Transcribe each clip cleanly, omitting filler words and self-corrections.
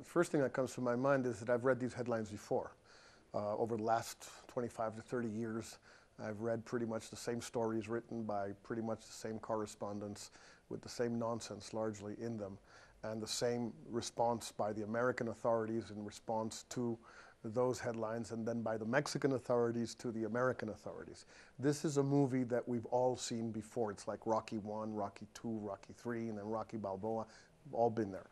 first thing that comes to my mind is that I've read these headlines before. Over the last 25 to 30 years, I've read pretty much the same stories written by pretty much the same correspondents with the same nonsense largely in them, and the same response by the American authorities in response to those headlines, and then by the Mexican authorities to the American authorities. This is a movie that we've all seen before. It's like Rocky 1, Rocky 2, Rocky 3, and then Rocky Balboa. We've all been there.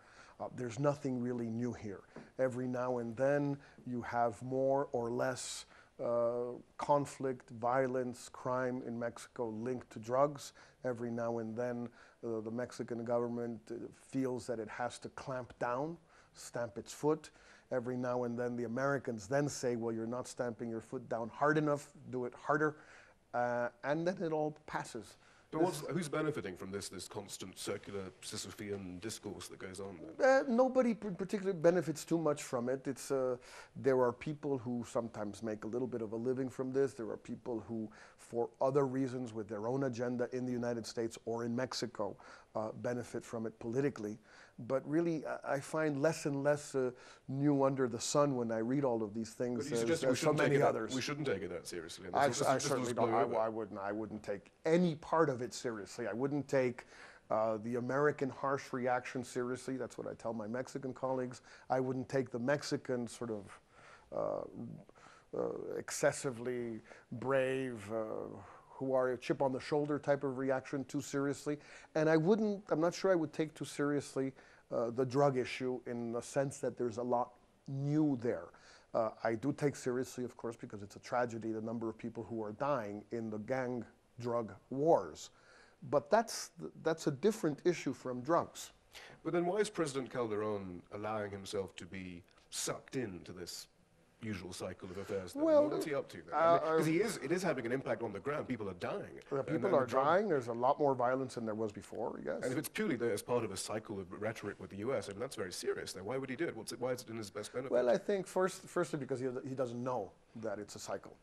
There's nothing really new here. Every now and then you have more or less conflict, violence, crime in Mexico linked to drugs. Every now and then the Mexican government feels that it has to clamp down, stamp its foot. Every now and then the Americans then say, well, you're not stamping your foot down hard enough, do it harder, and then it all passes. But who's benefiting from this constant circular Sisyphean discourse that goes on? Nobody particularly benefits too much from it. There are people who sometimes make a little bit of a living from this. There are people who, for other reasons, with their own agenda in the United States or in Mexico, benefit from it politically. But really, I find less and less new under the sun when I read all of these things. As so many others. We shouldn't take it that seriously. I certainly don't. I wouldn't take any part of it seriously. I wouldn't take the American harsh reaction seriously. That's what I tell my Mexican colleagues. I wouldn't take the Mexican sort of excessively brave, who are a chip on the shoulder type of reaction too seriously. And I'm not sure I would take too seriously the drug issue in the sense that there's a lot new there. I do take seriously, of course, because it's a tragedy, the number of people who are dying in the gang drug wars. But that's a different issue from drugs. But then why is President Calderon allowing himself to be sucked into this usual cycle of affairs then? Well, what's he up to then? Because it is having an impact on the ground. People are dying. People are dying. There's a lot more violence than there was before, yes. And if it's purely there as part of a cycle of rhetoric with the US, I mean, that's very serious then. Why would he do it? Why is it in his best benefit? Well, I think firstly because he doesn't know that it's a cycle.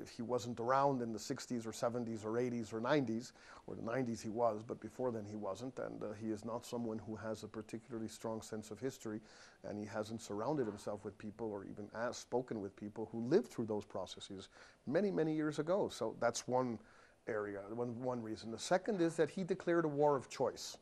If he wasn't around in the 60s or 70s or 80s or 90s, or the 90s he was, but before then he wasn't, and he is not someone who has a particularly strong sense of history, and he hasn't surrounded himself with people or even spoken with people who lived through those processes many, many years ago. So that's one area, one reason. The second is that he declared a war of choice.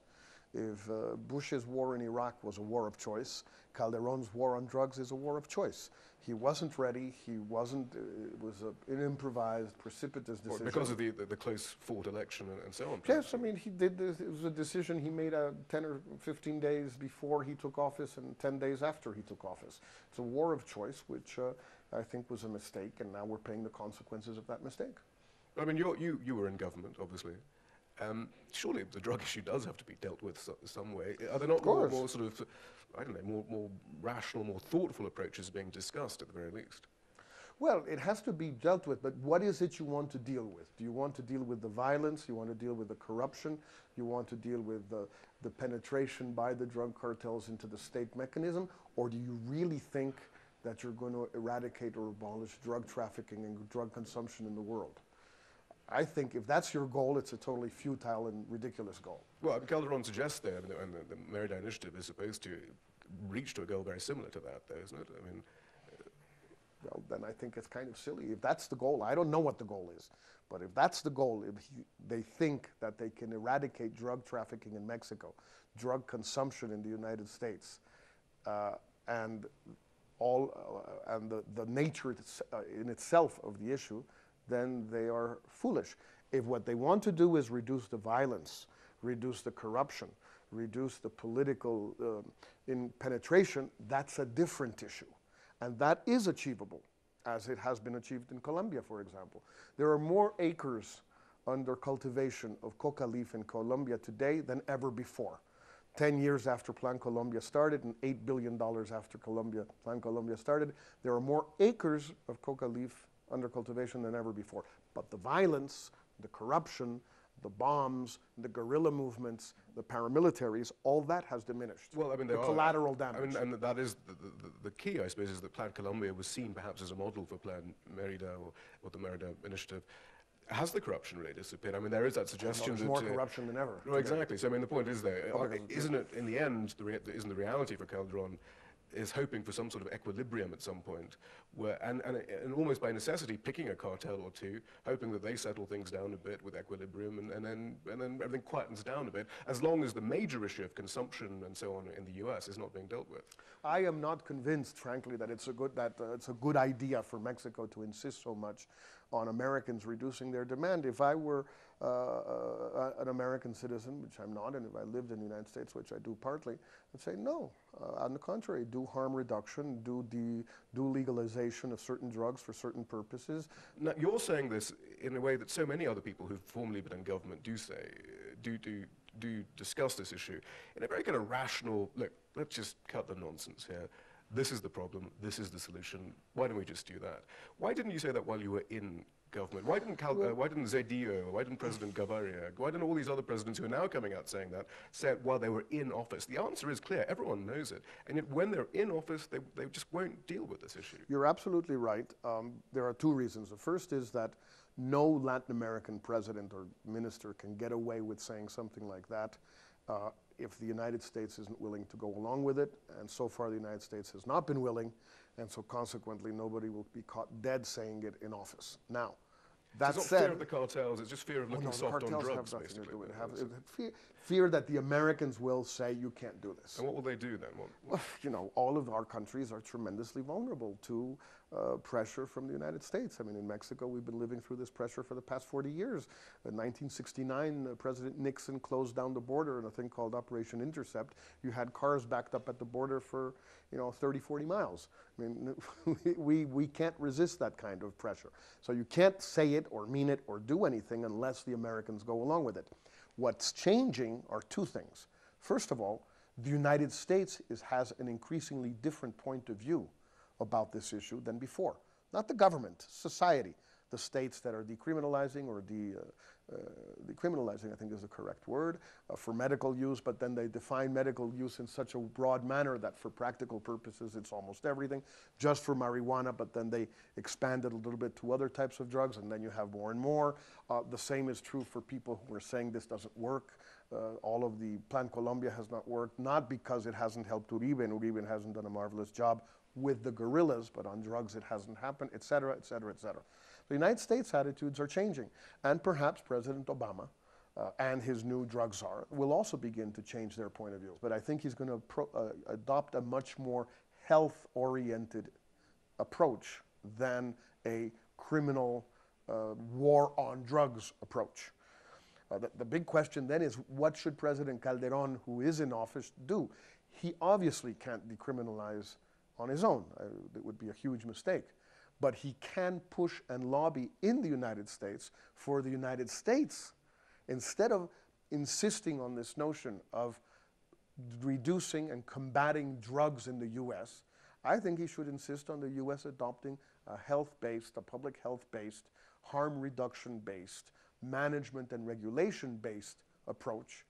If Bush's war in Iraq was a war of choice, Calderon's war on drugs is a war of choice. He wasn't ready. He wasn't. It was an improvised, precipitous decision. Because of the close fought election and so on. Yes, I mean, he did this. It was a decision he made 10 or 15 days before he took office and 10 days after he took office. It's a war of choice, which I think was a mistake, and now we're paying the consequences of that mistake. I mean, you were in government, obviously. Surely the drug issue does have to be dealt with some way. Are there not more sort of, I don't know, more rational, more thoughtful approaches being discussed at the very least? Well, it has to be dealt with, but what is it you want to deal with? Do you want to deal with the violence? You want to deal with the corruption? You want to deal with the penetration by the drug cartels into the state mechanism? Or do you really think that you're going to eradicate or abolish drug trafficking and drug consumption in the world? I think if that's your goal, it's a totally futile and ridiculous goal. Well, Calderon suggests there, and the Merida Initiative is supposed to reach to a goal very similar to that, though, isn't it? I mean, well, then I think it's kind of silly. If that's the goal, I don't know what the goal is, but if that's the goal, if they think that they can eradicate drug trafficking in Mexico, drug consumption in the United States, and the nature in itself of the issue, then they are foolish. If what they want to do is reduce the violence, reduce the corruption, reduce the political penetration, that's a different issue. And that is achievable, as it has been achieved in Colombia, for example. There are more acres under cultivation of coca leaf in Colombia today than ever before. 10 years after Plan Colombia started and $8 billion after Plan Colombia started, there are more acres of coca leaf under cultivation than ever before. But the violence, the corruption, the bombs, the guerrilla movements, the paramilitaries, all that has diminished. Well, I mean, the collateral damage. I mean, and that is the key, I suppose, is that Plan Colombia was seen perhaps as a model for Plan Merida or the Merida Initiative. Has the corruption really disappeared? I mean, there is that suggestion There's that more corruption than ever. well, exactly. So I mean, the point is, though, Okay. isn't it in the end? Isn't the reality for Calderon is hoping for some sort of equilibrium at some point, where and almost by necessity picking a cartel or two, hoping that they settle things down a bit with equilibrium, and then everything quietens down a bit, as long as the major issue of consumption and so on in the U.S. is not being dealt with. I am not convinced, frankly, that it's a good idea for Mexico to insist so much on Americans reducing their demand. If I were an American citizen, which I'm not, and if I lived in the United States, which I do partly, I'd say no. On the contrary, do harm reduction, do legalization of certain drugs for certain purposes. Now, you're saying this in a way that so many other people who've formerly been in government do discuss this issue in a very kind of rational, look, let's just cut the nonsense here. This is the problem, this is the solution, why don't we just do that? Why didn't you say that while you were in government? Why didn't Zedillo, why didn't President Gaviria, why didn't all these other presidents who are now coming out saying that, say it while they were in office? The answer is clear, everyone knows it, and yet when they're in office, they just won't deal with this issue. You're absolutely right. There are two reasons. The first is that no Latin American president or minister can get away with saying something like that if the United States isn't willing to go along with it, and so far the United States has not been willing, and so consequently nobody will be caught dead saying it in office. Now, that said, it's not fear of the cartels, it's just fear of looking soft on drugs, basically. Fear that the Americans will say you can't do this. And what will they do then? Well, you know, all of our countries are tremendously vulnerable to pressure from the United States. I mean, in Mexico, we've been living through this pressure for the past 40 years. In 1969, President Nixon closed down the border in a thing called Operation Intercept. You had cars backed up at the border for, 30, 40 miles. I mean, we can't resist that kind of pressure. So you can't say it or mean it or do anything unless the Americans go along with it. What's changing are two things. First of all, the United States has an increasingly different point of view about this issue than before. Not the government, society. The states that are decriminalizing or decriminalizing, I think is the correct word, for medical use, but then they define medical use in such a broad manner that for practical purposes it's almost everything, just for marijuana, but then they expand it a little bit to other types of drugs, and then you have more and more. The same is true for people who are saying this doesn't work. All of the Plan Colombia has not worked, not because it hasn't helped Uribe, and Uribe hasn't done a marvelous job with the guerrillas, but on drugs it hasn't happened, et cetera, et cetera, et cetera. The United States attitudes are changing, and perhaps President Obama and his new drug czar will also begin to change their point of view. But I think he's going to adopt a much more health-oriented approach than a criminal war on drugs approach. The big question then is, what should President Calderon, who is in office, do? He obviously can't decriminalize on his own. It would be a huge mistake. But he can push and lobby in the United States for the United States, instead of insisting on this notion of reducing and combating drugs in the U.S. I think he should insist on the U.S. adopting a health-based, a public health-based, harm reduction-based, management and regulation-based approach,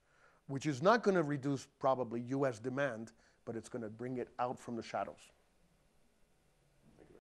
which is not going to reduce probably U.S. demand, but it's going to bring it out from the shadows.